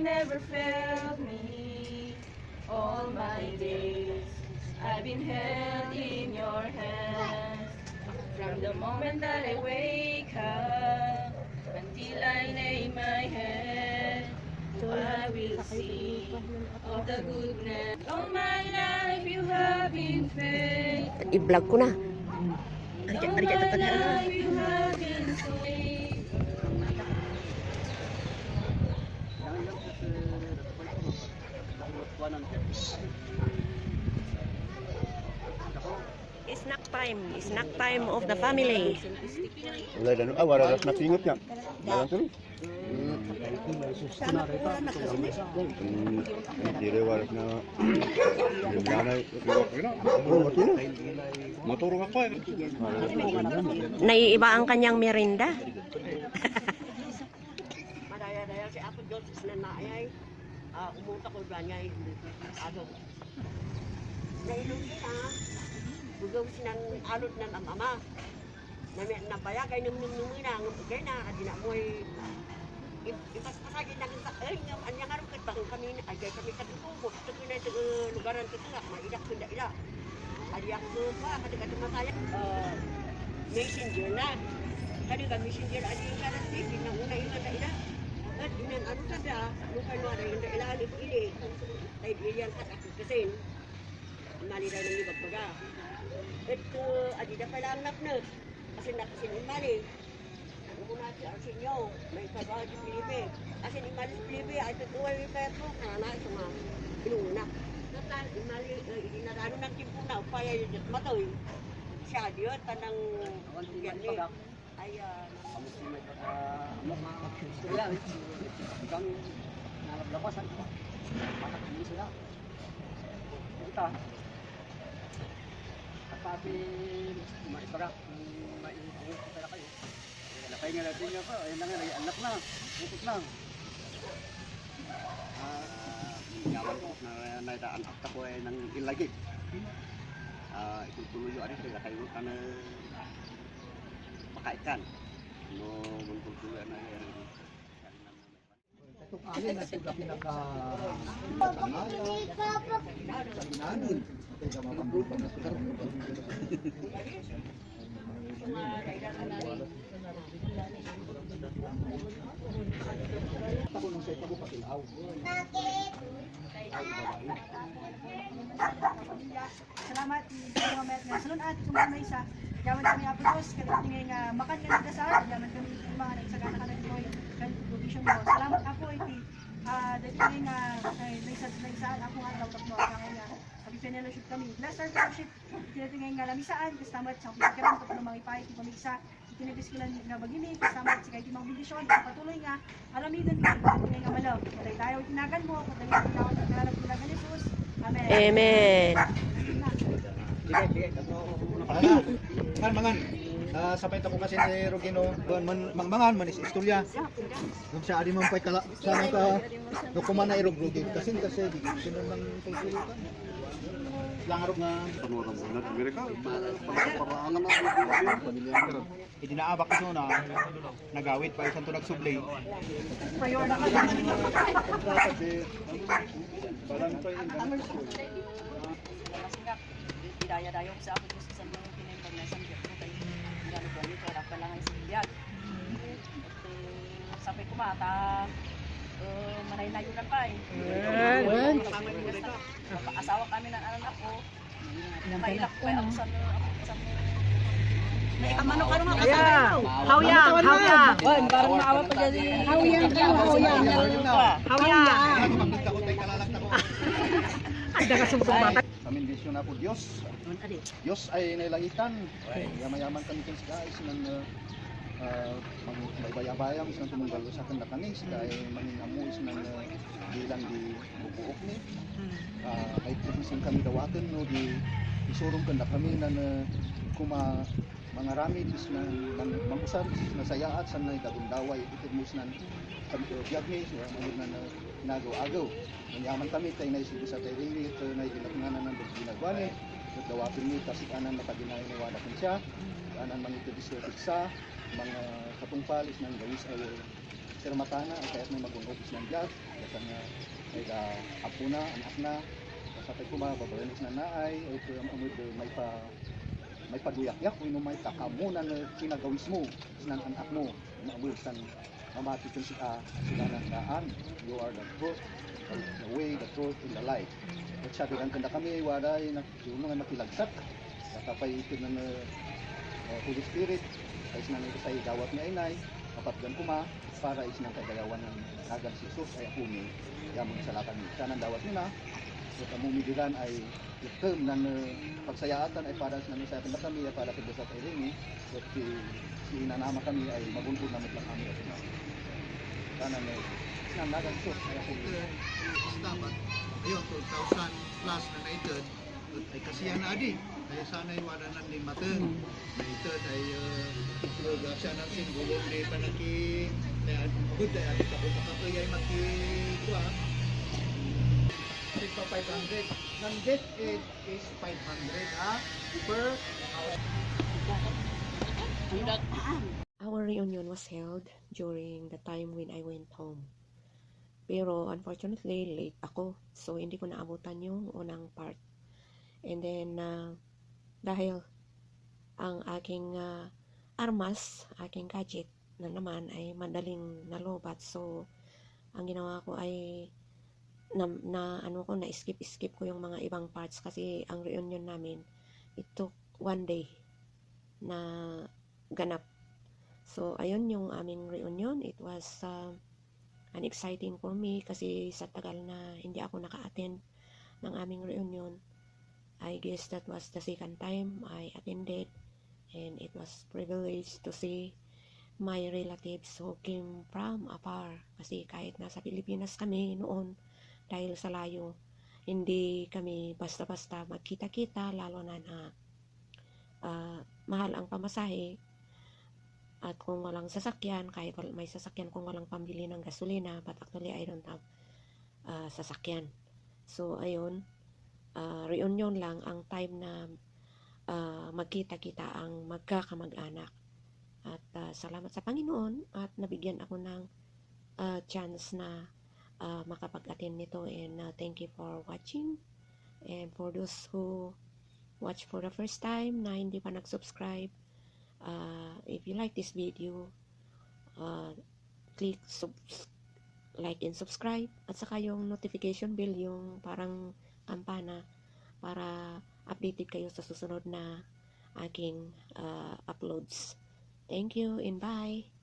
never failed me. All my days I've been held in your hands. From the moment that I wake up until I lay my head, I will sing of the goodness. All my life you have been faithful. I-vlog ko na. All my life you have been so faithful. Snack time of the family. Wala na wala na pingot niya. Wala tuloy. Hindi rin wala na. Nanay, motor ako eh. Naiiba ang kanyang merinda. Madaya-daya si Apo Diyos na naayay. Umunta ko ba niya yung nailungin ha. Bugaw sinang alot ng ama. Nabayagay ng nungin na. Kaya na, adi na mo ay ipasakagin na ng anyang araw bang kami ay kami katutubot. Ito ko na ito lugaran ko ito. Maidak ko na ila. Adi ako pa, katigat mataya. Messenger na. Kadiga messenger adi yung karantin. Nang una-una na ila. At inan ano sada, lupa mo na yung ilaan ito ili. Ay diyan kat ako kasin. Mali daw ng ibag baga. Ito, adi na pala ang napnag. Kasi nakasin mali. Umuna si Arsenio, may kagawa di Filipe. Kasi imali si Filipe, ay tutuwal yung petro. Kaya na ito nga, inuna. Natal, imali, inarano ng timpo na, upaya yung jat matoy. Siya, diyo, tanang gani. Ay, labasan ko. Matakili sila. Kita. Kapati maiparak, maiparak pala kayo. Lakay nga natin niya pa. Ayun na nga, anak na. Bukot na. Yaman ko na naidaan akta ko ay nang ilagi. Itutuloy yung aris. Lakay mo ka na pakaikan. No, magtutuloy na yan. Itong alin na sila pinaka pinanin. Kaya mamabruto na sila. Ako nung sa ito patilaw. Salamat mga met nga salon at sumamay sa yaman kami apos kanilang nga makan kami dasar yaman kami mga nagsagana ka ng boy kan provision mo. Salamat ako iti dali nga nagsaan ako nga daw tatlo nga sabi fellowship kami. Last our fellowship tinatingay nga lamisaan kastamat sa pagkaram ko ng mga ipay pamigsa itinagis ko lang nga bagimi kastamat si kay timang bendisyon patuloy nga alamidan ko tinatingay nga malaw. Patay tayo tinagan mo patay tayo tinagan tinagan ni Jesus. Amen. Amen. Mangan. Sapay ta ko kasi ni Rogino, mangan man is istorya. Kung siya adi man pay kala sa ka dokuman na irog-rogi kasi di sino man pagsulitan. Langarog nga Panura mo na Amerika. Pagkaparaan naman ang pamilya nila. idinaabak ko na nagawit pa isang tunag sublay. Prayer na ka. daya-dayo ko sa ako gusto sa mga pinintag na isang biyak ko kay gano'n ko nito, dapat lang ay sibiyak. Sabi ko mata, manay na yun na pa eh. Asawa kami ng anak ko, nakailak ko ako sa Naikamanok ka nga kasama. Hawyang. Oy, parang maawa pa dyan. Hawyang. Ay, nakasumpong mata. Kami bisyo na po Diyos. Diyos ay nailangitan. Yaman-yaman kami kung sa guys ng baybayam sa tumunggal sa kanda kami dahil maninamuis ng bilang di bubuok ni. Ay tumisin kami dawaton no di isurong kanda kami na mga ramid is na mangusar na sayaat sa na dagundaway itid mus nan kami biyag ni na nagaw-agaw. Yaman kami kay naisip sa tayong ito na ginagnanan ng ginagwani. Dawapin ni kasi kanan nakaginahin ni wala kun siya. Kanan mangitudisyotik sa mga katungpalis ng gawis ay sir matana at kahit may mag-office ng Diyos. Kasi nga, ay apo na, anak na, sa tayo kuma, babayanis na naay, o may paduyak-yak, o may kakamunan na sinagawis mo, sinang anak mo, maamul san mamatikin sila ng daan. You are the truth, the way, the truth, and the light. At sabi ang kanda kami, waday, yung mga makilagsak, katapay ito ng Holy Spirit, ay sinang ito sa igawat ni Inay, kapatgan kuma, para isinang kagayawan ng nagan si Jesus ay akumi, yamang salatan ni siya ng dawat nila, at ang mumidilan ay item ng pagsayaatan ay para sa namin na kami ay para sa Diyos at Irini, at si inanama kami ay maguntod namin lang kami at ina. Sana na sinang nagan si Jesus ay akumi. Dapat ayun 2,000 plus na naitod ay kasiyan na adi ay sana'y wala na ni mateng naitod ay siya ng singgulong ni panaki na good ay ati tapos makatoy ay makikuha pa 500 ng debt is 500 per Our reunion was held during the time when I went home. Pero unfortunately, late ako. So, hindi ko naabutan yung unang part. And then, dahil ang aking armas, aking gadget na naman ay madaling nalobat. So, ang ginawa ko ay na-skip ko yung mga ibang parts kasi ang reunion namin, it took 1 day na ganap. So, ayun yung aming reunion. It was an exciting for me kasi sa tagal na hindi ako naka-attend ng aming reunion. I guess that was the second time I attended, and it was privileged to see my relatives who came from afar kasi kahit nasa Pilipinas kami noon dahil sa layo, hindi kami basta-basta magkita-kita, lalo na mahal ang pamasahe. At kung walang sasakyan, kahit may sasakyan kung walang pambili ng gasolina, but actually I don't have sasakyan. So, ayun, reunion lang ang time na magkita-kita ang magkakamag-anak. At salamat sa Panginoon at nabigyan ako ng chance na makapag-attend nito, and thank you for watching. And for those who watch for the first time na hindi pa nag-subscribe, if you like this video, click like and subscribe, at saka yung notification bell, yung parang kampana, para updated kayo sa susunod na aking uploads. Thank you and bye!